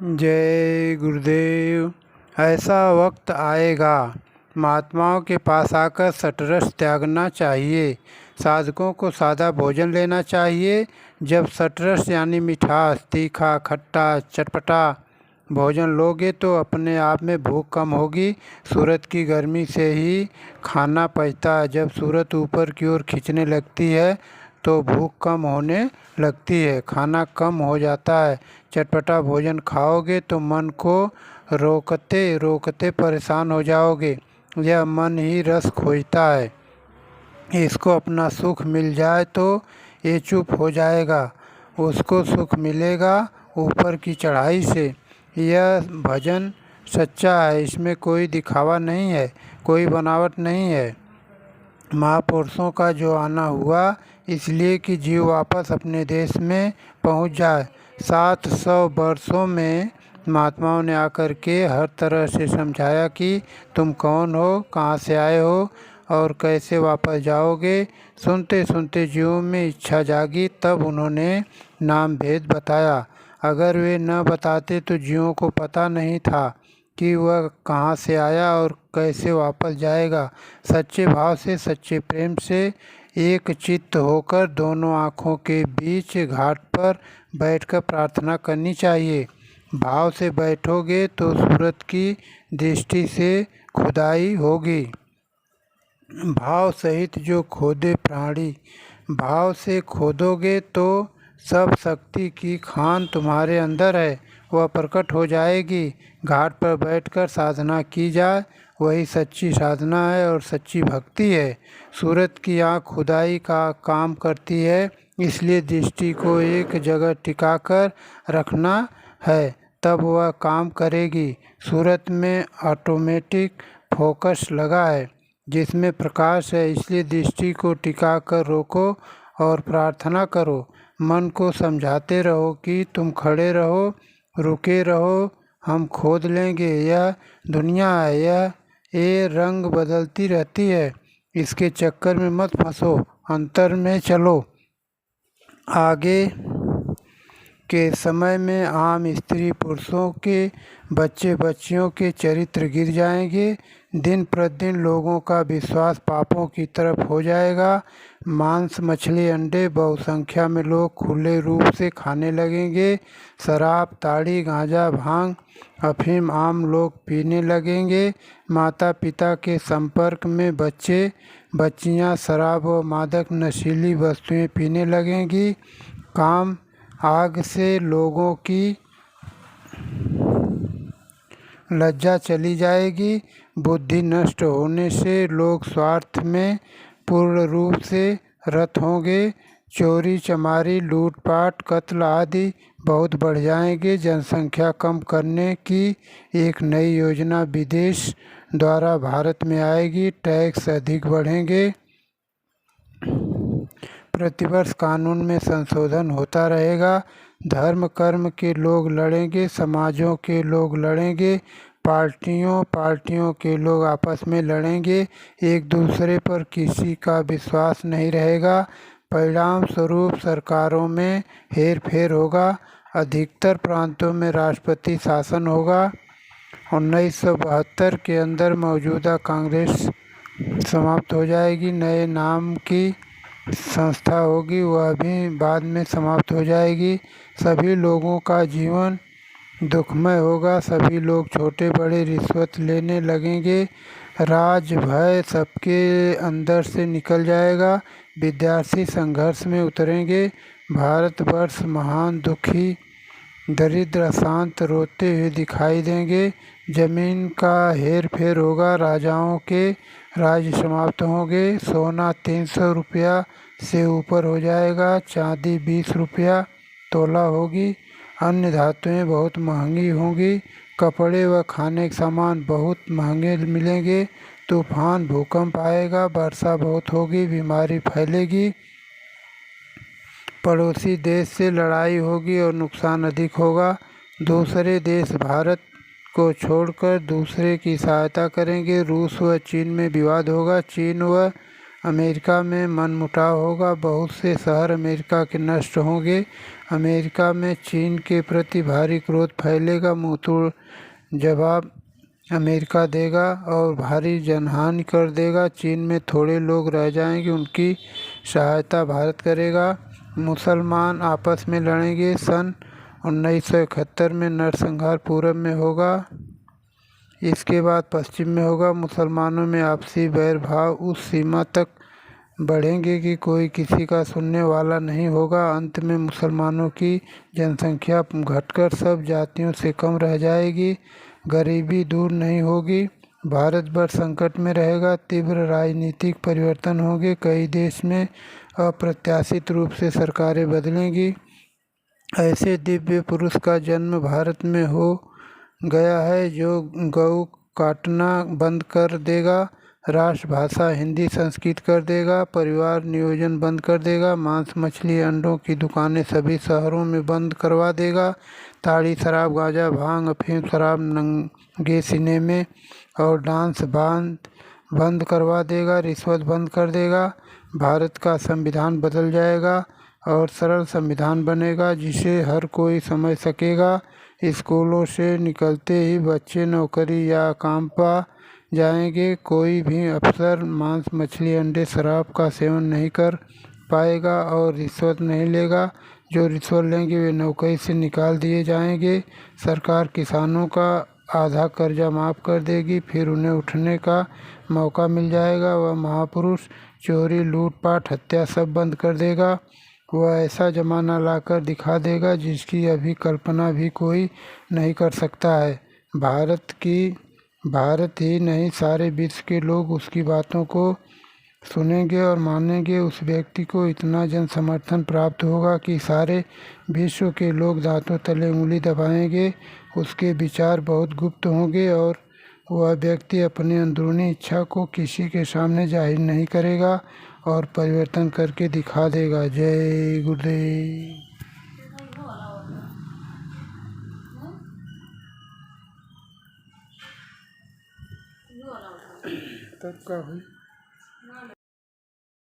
जय गुरुदेव। ऐसा वक्त आएगा, महात्माओं के पास आकर शतरस त्यागना चाहिए। साधकों को सादा भोजन लेना चाहिए। जब शतरस यानी मिठास, तीखा, खट्टा, चटपटा भोजन लोगे तो अपने आप में भूख कम होगी। सूरत की गर्मी से ही खाना पचता है। जब सूरत ऊपर की ओर खींचने लगती है तो भूख कम होने लगती है, खाना कम हो जाता है। चटपटा भोजन खाओगे तो मन को रोकते रोकते परेशान हो जाओगे। यह मन ही रस खोजता है, इसको अपना सुख मिल जाए तो ये चुप हो जाएगा। उसको सुख मिलेगा ऊपर की चढ़ाई से। यह भजन सच्चा है, इसमें कोई दिखावा नहीं है, कोई बनावट नहीं है। महापुरुषों का जो आना हुआ इसलिए कि जीव वापस अपने देश में पहुंच जाए। 700 वर्षों में महात्माओं ने आकर के हर तरह से समझाया कि तुम कौन हो, कहाँ से आए हो और कैसे वापस जाओगे। सुनते सुनते जीवों में इच्छा जागी, तब उन्होंने नाम भेद बताया। अगर वे न बताते तो जीवों को पता नहीं था कि वह कहाँ से आया और कैसे वापस जाएगा। सच्चे भाव से, सच्चे प्रेम से एक चित्त होकर दोनों आँखों के बीच घाट पर बैठकर प्रार्थना करनी चाहिए। भाव से बैठोगे तो सूरत की दृष्टि से खुदाई होगी। भाव सहित जो खोदे प्राणी, भाव से खोदोगे तो सब शक्ति की खान तुम्हारे अंदर है, वह प्रकट हो जाएगी। घाट पर बैठकर साधना की जाए, वही सच्ची साधना है और सच्ची भक्ति है। सूरत की आँख खुदाई का काम करती है, इसलिए दृष्टि को एक जगह टिकाकर रखना है, तब वह काम करेगी। सूरत में ऑटोमेटिक फोकस लगा है जिसमें प्रकाश है, इसलिए दृष्टि को टिकाकर रोको और प्रार्थना करो। मन को समझाते रहो कि तुम खड़े रहो, रुके रहो, हम खोद लेंगे। यह दुनिया है, ये रंग बदलती रहती है, इसके चक्कर में मत फंसो, अंतर में चलो। आगे के समय में आम स्त्री पुरुषों के, बच्चे बच्चियों के चरित्र गिर जाएंगे। दिन प्रतिदिन लोगों का विश्वास पापों की तरफ हो जाएगा। मांस, मछली, अंडे बहुसंख्या में लोग खुले रूप से खाने लगेंगे। शराब, ताड़ी, गांजा, भांग, अफीम आम लोग पीने लगेंगे। माता पिता के संपर्क में बच्चे बच्चियां शराब व मादक नशीली वस्तुएं पीने लगेंगी। काम आग से लोगों की लज्जा चली जाएगी। बुद्धि नष्ट होने से लोग स्वार्थ में पूर्ण रूप से रत होंगे। चोरी चमारी, लूटपाट, कत्ल आदि बहुत बढ़ जाएंगे। जनसंख्या कम करने की एक नई योजना विदेश द्वारा भारत में आएगी। टैक्स अधिक बढ़ेंगे। प्रतिवर्ष कानून में संशोधन होता रहेगा। धर्म कर्म के लोग लड़ेंगे, समाजों के लोग लड़ेंगे, पार्टियों के लोग आपस में लड़ेंगे। एक दूसरे पर किसी का विश्वास नहीं रहेगा। परिणाम स्वरूप सरकारों में हेर फेर होगा। अधिकतर प्रांतों में राष्ट्रपति शासन होगा। 1972 के अंदर मौजूदा कांग्रेस समाप्त हो जाएगी। नए नाम की संस्था होगी, वह भी बाद में समाप्त हो जाएगी। सभी लोगों का जीवन दुखमय होगा। सभी लोग छोटे बड़े रिश्वत लेने लगेंगे। राज भय सबके अंदर से निकल जाएगा। विद्यार्थी संघर्ष में उतरेंगे। भारतवर्ष महान दुखी, दरिद्र, अशांत, रोते हुए दिखाई देंगे। जमीन का हेर फेर होगा। राजाओं के राज्य समाप्त होंगे। सोना 300 रुपया से ऊपर हो जाएगा। चांदी 20 रुपया तोला होगी। अन्य धातुएं बहुत महंगी होंगी। कपड़े व खाने के सामान बहुत महंगे मिलेंगे। तूफान, भूकंप आएगा। वर्षा बहुत होगी। बीमारी फैलेगी। पड़ोसी देश से लड़ाई होगी और नुकसान अधिक होगा। दूसरे देश भारत को छोड़कर दूसरे की सहायता करेंगे। रूस व चीन में विवाद होगा। चीन व अमेरिका में मनमुटाव होगा, बहुत से शहर अमेरिका के नष्ट होंगे। अमेरिका में चीन के प्रति भारी क्रोध फैलेगा, मुंहतोड़ जवाब अमेरिका देगा और भारी जनहानि कर देगा। चीन में थोड़े लोग रह जाएंगे, उनकी सहायता भारत करेगा। मुसलमान आपस में लड़ेंगे। सन 1971 में नरसंहार पूरब में होगा। इसके बाद पश्चिम में होगा। मुसलमानों में आपसी बैर भाव उस सीमा तक बढ़ेंगे कि कोई किसी का सुनने वाला नहीं होगा। अंत में मुसलमानों की जनसंख्या घटकर सब जातियों से कम रह जाएगी। गरीबी दूर नहीं होगी। भारतवर्ष संकट में रहेगा। तीव्र राजनीतिक परिवर्तन होंगे। कई देश में अप्रत्याशित रूप से सरकारें बदलेंगी। ऐसे दिव्य पुरुष का जन्म भारत में हो गया है जो गौ काटना बंद कर देगा, राष्ट्रभाषा हिंदी संस्कृत कर देगा, परिवार नियोजन बंद कर देगा, मांस मछली अंडों की दुकानें सभी शहरों में बंद करवा देगा, ताड़ी शराब गांजा भांग अफीम शराब नंगे सिनेमे और डांस बंद करवा देगा, रिश्वत बंद कर देगा। भारत का संविधान बदल जाएगा और सरल संविधान बनेगा जिसे हर कोई समझ सकेगा। स्कूलों से निकलते ही बच्चे नौकरी या काम पा जाएंगे। कोई भी अफसर मांस मछली अंडे शराब का सेवन नहीं कर पाएगा और रिश्वत नहीं लेगा। जो रिश्वत लेंगे वे नौकरी से निकाल दिए जाएंगे। सरकार किसानों का आधा कर्जा माफ़ कर देगी, फिर उन्हें उठने का मौका मिल जाएगा। वह महापुरुष चोरी लूटपाट हत्या सब बंद कर देगा। वह ऐसा ज़माना लाकर दिखा देगा जिसकी अभी कल्पना भी कोई नहीं कर सकता है। भारत ही नहीं सारे विश्व के लोग उसकी बातों को सुनेंगे और मानेंगे। उस व्यक्ति को इतना जन समर्थन प्राप्त होगा कि सारे विश्व के लोग दांतों तले उंगली दबाएंगे। उसके विचार बहुत गुप्त होंगे और वह व्यक्ति अपनी अंदरूनी इच्छा को किसी के सामने जाहिर नहीं करेगा और परिवर्तन करके दिखा देगा। जय गुरुदेव। तब का हुई।